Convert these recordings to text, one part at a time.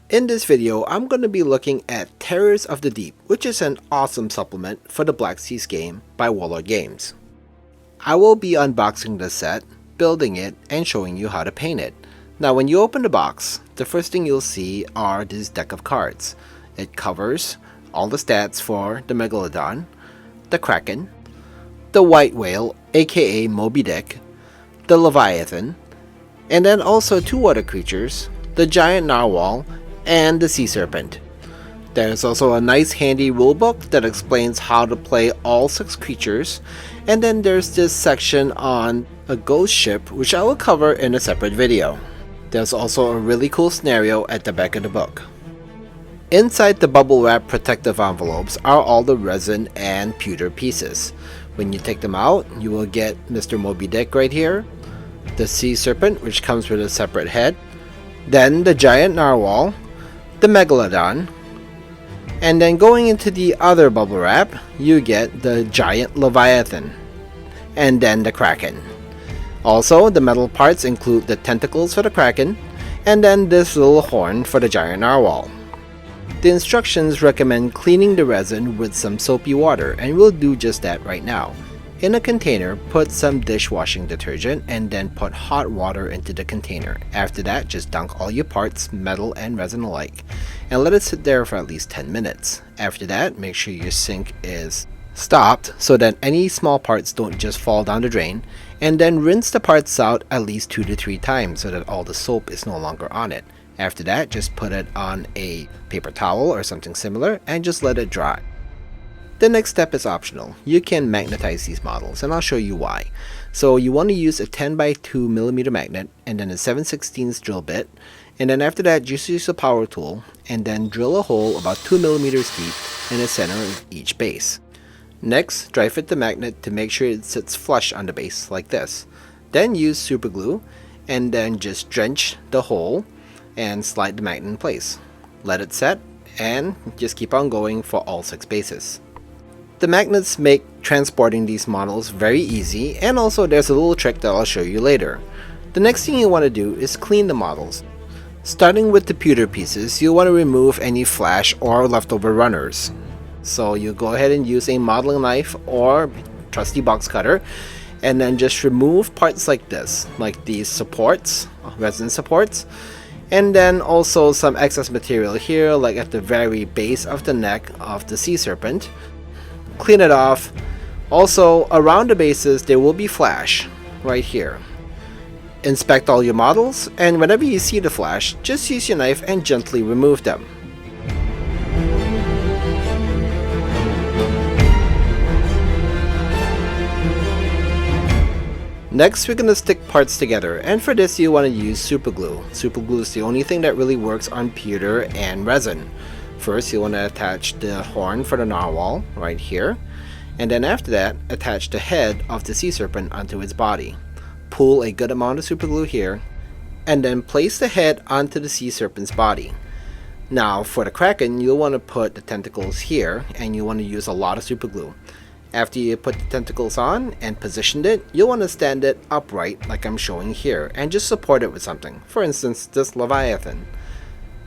In this video, I'm going to be looking at Terrors of the Deep, which is an awesome supplement for the Black Seas game by Warlord Games. I will be unboxing the set, building it, and showing you how to paint it. Now when you open the box, the first thing you'll see are this deck of cards. It covers all the stats for the Megalodon, the Kraken, the White Whale aka Moby Dick, the Leviathan, and then also two other creatures, the Giant Narwhal and the Sea Serpent. There's also a nice handy rulebook that explains how to play all 6 creatures, and then there's this section on a ghost ship which I will cover in a separate video. There's also a really cool scenario at the back of the book. Inside the bubble wrap protective envelopes are all the resin and pewter pieces. When you take them out, you will get Mr. Moby Dick right here, the Sea Serpent which comes with a separate head, then the Giant Narwhal, the Megalodon, and then going into the other bubble wrap, you get the Giant Leviathan, and then the Kraken. Also, the metal parts include the tentacles for the Kraken, and then this little horn for the Giant Narwhal. The instructions recommend cleaning the resin with some soapy water, and we'll do just that right now. In a container, put some dishwashing detergent and then put hot water into the container. After that, just dunk all your parts, metal and resin alike, and let it sit there for at least 10 minutes. After that, make sure your sink is stopped so that any small parts don't just fall down the drain, and then rinse the parts out at least 2 to 3 times so that all the soap is no longer on it. After that, just put it on a paper towel or something similar and just let it dry. The next step is optional. You can magnetize these models, and I'll show you why. So you want to use a 10 by 2 millimeter magnet and then a 7/16 drill bit, and then after that just use a power tool and then drill a hole about 2 millimeters deep in the center of each base. Next, dry fit the magnet to make sure it sits flush on the base like this. Then use super glue and then just drench the hole and slide the magnet in place. Let it set and just keep on going for all 6 bases. The magnets make transporting these models very easy, and also there's a little trick that I'll show you later. The next thing you want to do is clean the models. Starting with the pewter pieces, you'll want to remove any flash or leftover runners. So you go ahead and use a modeling knife or trusty box cutter, and then just remove parts like this, like these supports, resin supports, and then also some excess material here, like at the very base of the neck of the Sea Serpent. Clean it off. Also, around the bases there will be flash right here. Inspect all your models, and whenever you see the flash, just use your knife and gently remove them. Next, we're going to stick parts together, and for this you want to use super glue. Super glue is the only thing that really works on pewter and resin. First, you want to attach the horn for the narwhal right here, and then after that, attach the head of the Sea Serpent onto its body. Pull a good amount of super glue here, and then place the head onto the Sea Serpent's body. Now, for the Kraken, you'll want to put the tentacles here, and you want to use a lot of super glue. After you put the tentacles on and positioned it, you'll want to stand it upright like I'm showing here, and just support it with something. For instance, this Leviathan.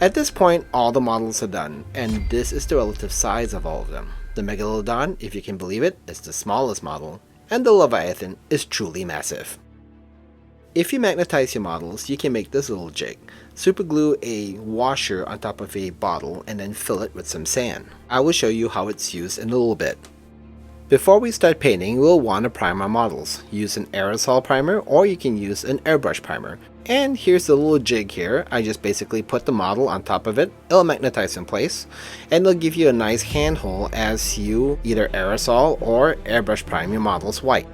At this point, all the models are done, and this is the relative size of all of them. The Megalodon, if you can believe it, is the smallest model, and the Leviathan is truly massive. If you magnetize your models, you can make this little jig. Super glue a washer on top of a bottle and then fill it with some sand. I will show you how it's used in a little bit. Before we start painting, we'll want to prime our models. Use an aerosol primer, or you can use an airbrush primer. And here's the little jig here. I just basically put the model on top of it. It'll magnetize in place, and it'll give you a nice handhold as you either aerosol or airbrush prime your models white.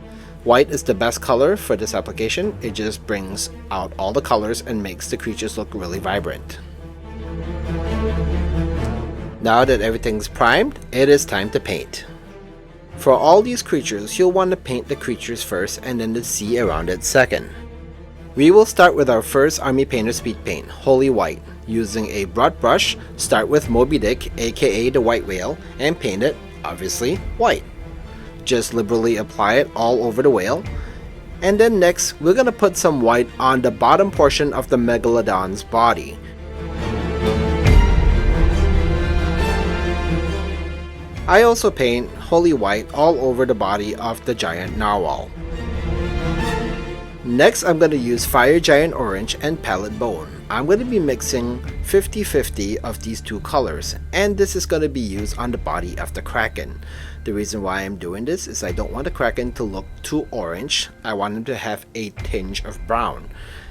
White is the best color for this application. It just brings out all the colors and makes the creatures look really vibrant. Now that everything's primed, it is time to paint. For all these creatures, you'll want to paint the creatures first and then the sea around it second. We will start with our first Army Painter speed paint, Holy White. Using a broad brush, start with Moby Dick aka the White Whale and paint it, obviously, white. Just liberally apply it all over the whale. And then next, we're going to put some white on the bottom portion of the Megalodon's body. I also paint holy white all over the body of the giant narwhal. Next, I'm going to use Fire Giant Orange and Palette Bone. I'm going to be mixing 50-50 of these two colors, and this is going to be used on the body of the Kraken. The reason why I'm doing this is I don't want the Kraken to look too orange. I want him to have a tinge of brown.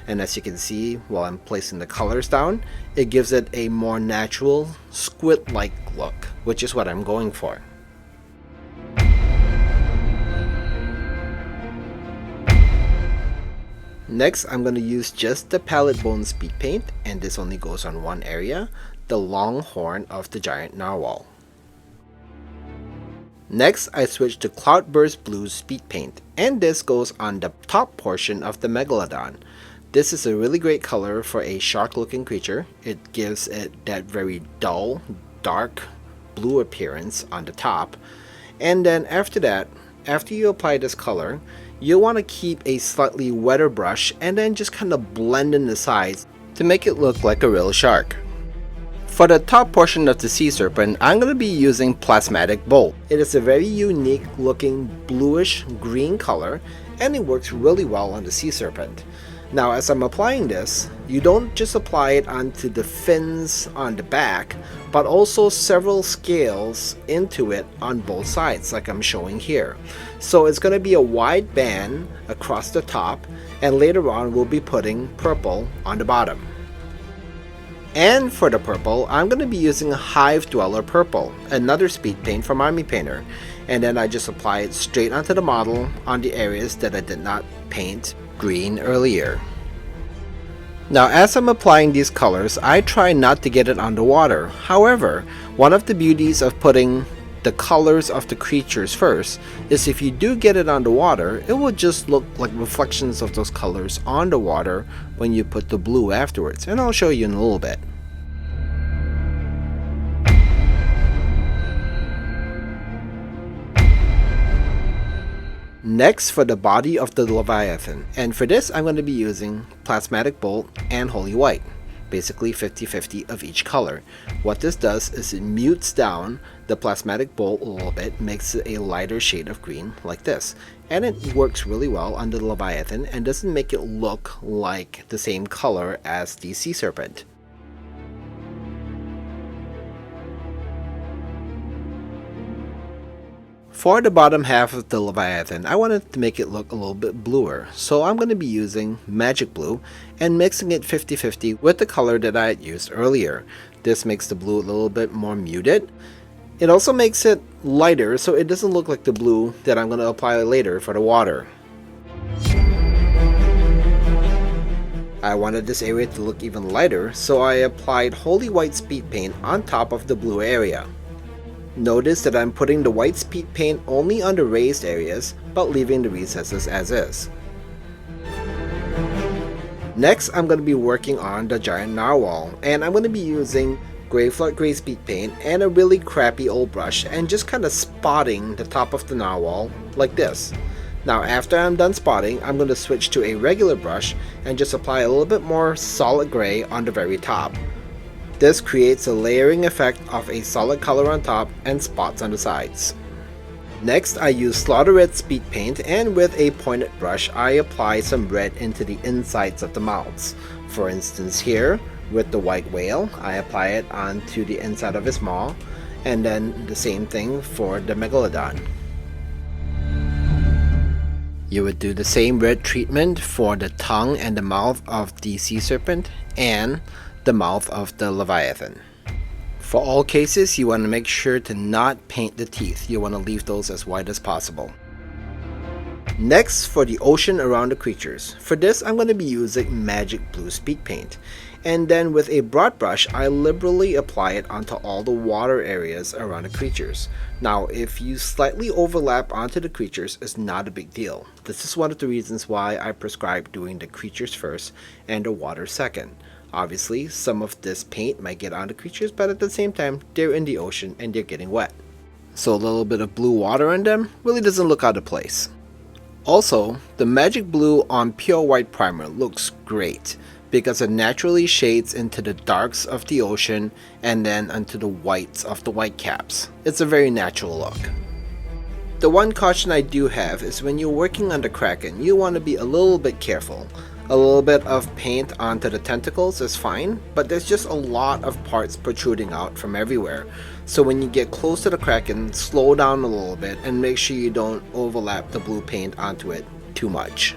And as you can see while I'm placing the colors down, it gives it a more natural squid-like look, which is what I'm going for. Next, I'm going to use just the Palette Bone speed paint, and this only goes on one area, the long horn of the giant narwhal. Next, I switch to Cloudburst Blue speed paint, and this goes on the top portion of the megalodon. This is a really great color for a shark looking creature. It gives it that very dull, dark blue appearance on the top. And then after that, after you apply this color, you'll want to keep a slightly wetter brush and then just kind of blend in the sides to make it look like a real shark. For the top portion of the sea serpent, I'm going to be using Plasmatic Bolt. It is a very unique looking bluish green color, and it works really well on the sea serpent. Now as I'm applying this, you don't just apply it onto the fins on the back, but also several scales into it on both sides like I'm showing here. So it's going to be a wide band across the top, and later on we'll be putting purple on the bottom. And for the purple, I'm going to be using Hive Dweller Purple, another speed paint from Army Painter, and then I just apply it straight onto the model on the areas that I did not paint green earlier. Now as I'm applying these colors, I try not to get it underwater. However, one of the beauties of putting the colors of the creatures first is if you do get it underwater, it will just look like reflections of those colors on the water when you put the blue afterwards, and I'll show you in a little bit. Next, for the body of the Leviathan, and for this I'm going to be using Plasmatic Bolt and Holy White, basically 50-50 of each color. What this does is it mutes down the Plasmatic Bolt a little bit, makes it a lighter shade of green like this, and it works really well on the Leviathan and doesn't make it look like the same color as the Sea Serpent. For the bottom half of the Leviathan, I wanted to make it look a little bit bluer, so I'm going to be using Magic Blue and mixing it 50-50 with the color that I had used earlier. This makes the blue a little bit more muted. It also makes it lighter so it doesn't look like the blue that I'm going to apply later for the water. I wanted this area to look even lighter, so I applied Holy White Speed Paint on top of the blue area. Notice that I'm putting the white speed paint only on the raised areas, but leaving the recesses as is. Next, I'm going to be working on the giant narwhal, and I'm going to be using Gray Flood Gray speed paint and a really crappy old brush and just kind of spotting the top of the narwhal like this. Now after I'm done spotting, I'm going to switch to a regular brush and just apply a little bit more solid gray on the very top. This creates a layering effect of a solid color on top and spots on the sides. Next, I use Slaughter Red Speed Paint, and with a pointed brush, I apply some red into the insides of the mouths. For instance here, with the white whale, I apply it onto the inside of his maw, and then the same thing for the megalodon. You would do the same red treatment for the tongue and the mouth of the sea serpent and the mouth of the Leviathan. For all cases, you want to make sure to not paint the teeth. You want to leave those as white as possible. Next, for the ocean around the creatures. For this, I'm going to be using Magic Blue Speed Paint. And then with a broad brush, I liberally apply it onto all the water areas around the creatures. Now, if you slightly overlap onto the creatures, it's not a big deal. This is one of the reasons why I prescribe doing the creatures first and the water second. Obviously, some of this paint might get on the creatures, but at the same time, they're in the ocean and they're getting wet. So a little bit of blue water on them really doesn't look out of place. Also, the Magic Blue on pure white primer looks great, because it naturally shades into the darks of the ocean and then onto the whites of the whitecaps. It's a very natural look. The one caution I do have is when you're working on the Kraken, you want to be a little bit careful. A little bit of paint onto the tentacles is fine, but there's just a lot of parts protruding out from everywhere. So when you get close to the Kraken, slow down a little bit and make sure you don't overlap the blue paint onto it too much.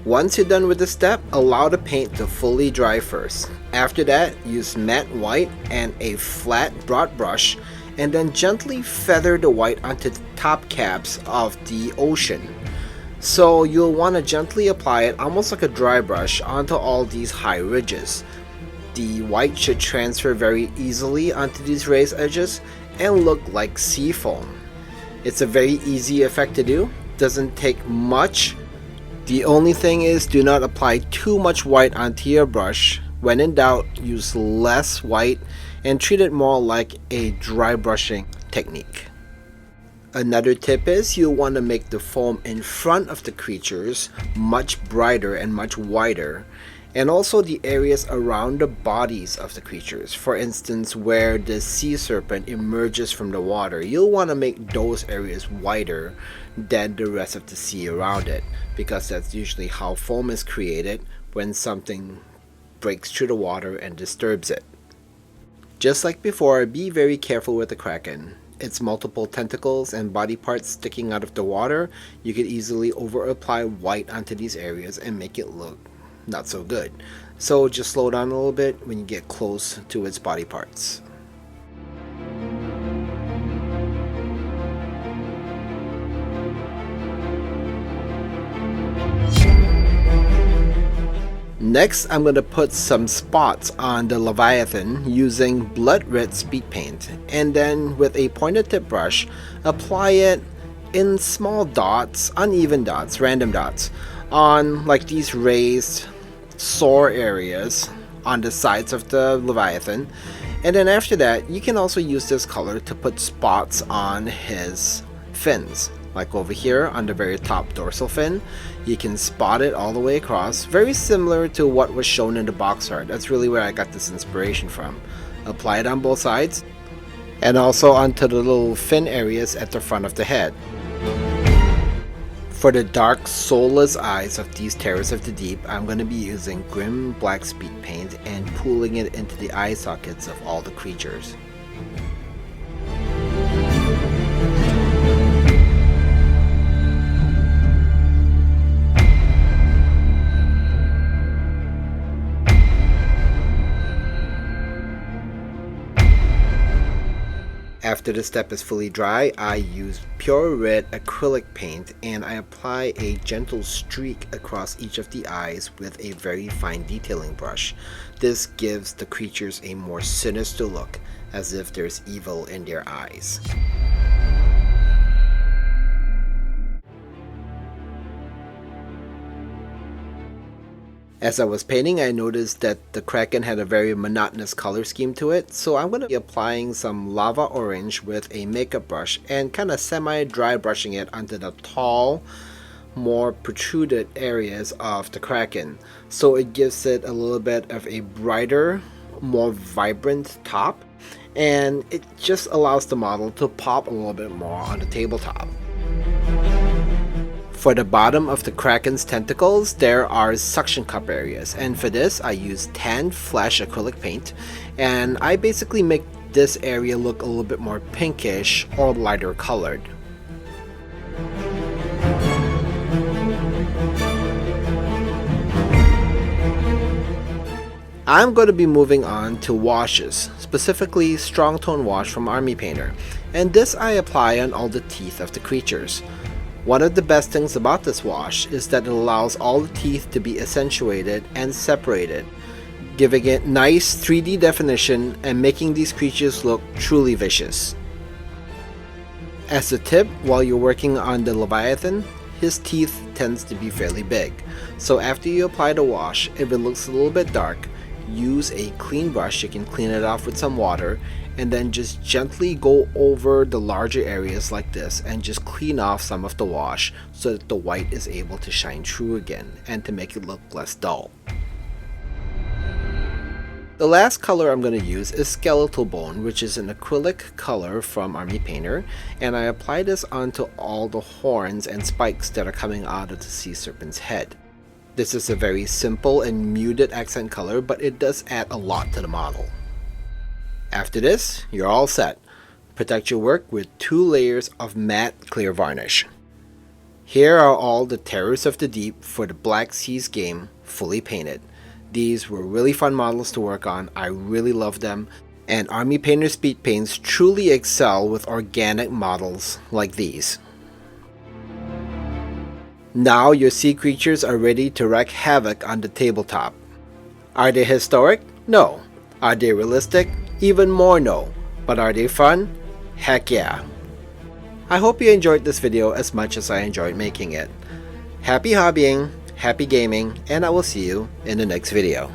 Once you're done with the step, allow the paint to fully dry first. After that, use matte white and a flat broad brush, and then gently feather the white onto the top caps of the ocean. So you'll want to gently apply it almost like a dry brush onto all these high ridges. The white should transfer very easily onto these raised edges and look like sea foam. It's a very easy effect to do, doesn't take much. The only thing is, do not apply too much white onto your brush. When in doubt, use less white and treat it more like a dry brushing technique. Another tip is you'll want to make the foam in front of the creatures much brighter and much wider, and also the areas around the bodies of the creatures. For instance, where the sea serpent emerges from the water, you'll want to make those areas wider than the rest of the sea around it, because that's usually how foam is created when something breaks through the water and disturbs it. Just like before, be very careful with the Kraken. Its multiple tentacles and body parts sticking out of the water, you could easily over apply white onto these areas and make it look not so good. So just slow down a little bit when you get close to its body parts. Next, I'm going to put some spots on the Leviathan using blood red speed paint, and then with a pointed tip brush, apply it in small dots, uneven dots, random dots, on like these raised sore areas on the sides of the Leviathan. And then after that, you can also use this color to put spots on his fins. Like over here on the very top dorsal fin, you can spot it all the way across, very similar to what was shown in the box art. That's really where I got this inspiration from. Apply it on both sides, and also onto the little fin areas at the front of the head. For the dark, soulless eyes of these terrors of the deep, I'm going to be using Grim Black Speed Paint and pooling it into the eye sockets of all the creatures. After the step is fully dry, I use pure red acrylic paint and I apply a gentle streak across each of the eyes with a very fine detailing brush. This gives the creatures a more sinister look, as if there's evil in their eyes. As I was painting, I noticed that the Kraken had a very monotonous color scheme to it, so I'm going to be applying some lava orange with a makeup brush and kind of semi-dry brushing it onto the tall, more protruded areas of the Kraken. So it gives it a little bit of a brighter, more vibrant top, and it just allows the model to pop a little bit more on the tabletop. For the bottom of the Kraken's tentacles, there are suction cup areas, and for this I use tan flash acrylic paint, and I basically make this area look a little bit more pinkish or lighter colored. I'm going to be moving on to washes, specifically strong tone wash from Army Painter, and this I apply on all the teeth of the creatures. One of the best things about this wash is that it allows all the teeth to be accentuated and separated, giving it nice 3D definition and making these creatures look truly vicious. As a tip, while you're working on the Leviathan, his teeth tends to be fairly big, so after you apply the wash, if it looks a little bit dark, use a clean brush. You can clean it off with some water and then just gently go over the larger areas like this and just clean off some of the wash so that the white is able to shine through again and to make it look less dull. The last color I'm going to use is Skeletal Bone, which is an acrylic color from Army Painter, and I apply this onto all the horns and spikes that are coming out of the sea serpent's head. This is a very simple and muted accent color, but it does add a lot to the model. After this, you're all set. Protect your work with 2 layers of matte clear varnish. Here are all the Terrors of the Deep for the Black Seas game fully painted. These were really fun models to work on. I really love them, and Army Painter Speed Paints truly excel with organic models like these. Now your sea creatures are ready to wreak havoc on the tabletop. Are they historic? No. Are they realistic? Even more no. But are they fun? Heck yeah. I hope you enjoyed this video as much as I enjoyed making it. Happy hobbying, happy gaming, and I will see you in the next video.